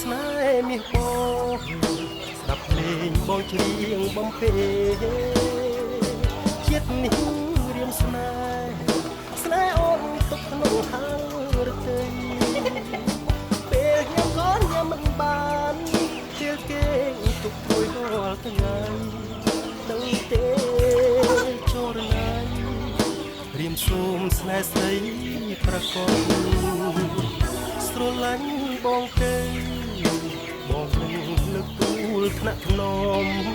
ស្នេហ៍មាសបងស្ដាប់ភ្លេងបងច្រៀងបំពេជាតិនេះរៀមស្នេហ៍អូនទុកក្នុងហាងរទេពេលញ៉ាំកូនញ៉ាំមិនបានជឿគេទុកព្រួយរាល់ថ្ងៃដឹងទេចូលរណាយរៀមសូមស្នេហ៍ស្រីប្រកបស្រឡាញ់បងទេបងនឹងលើកទូលថ្នាក់ថ្នម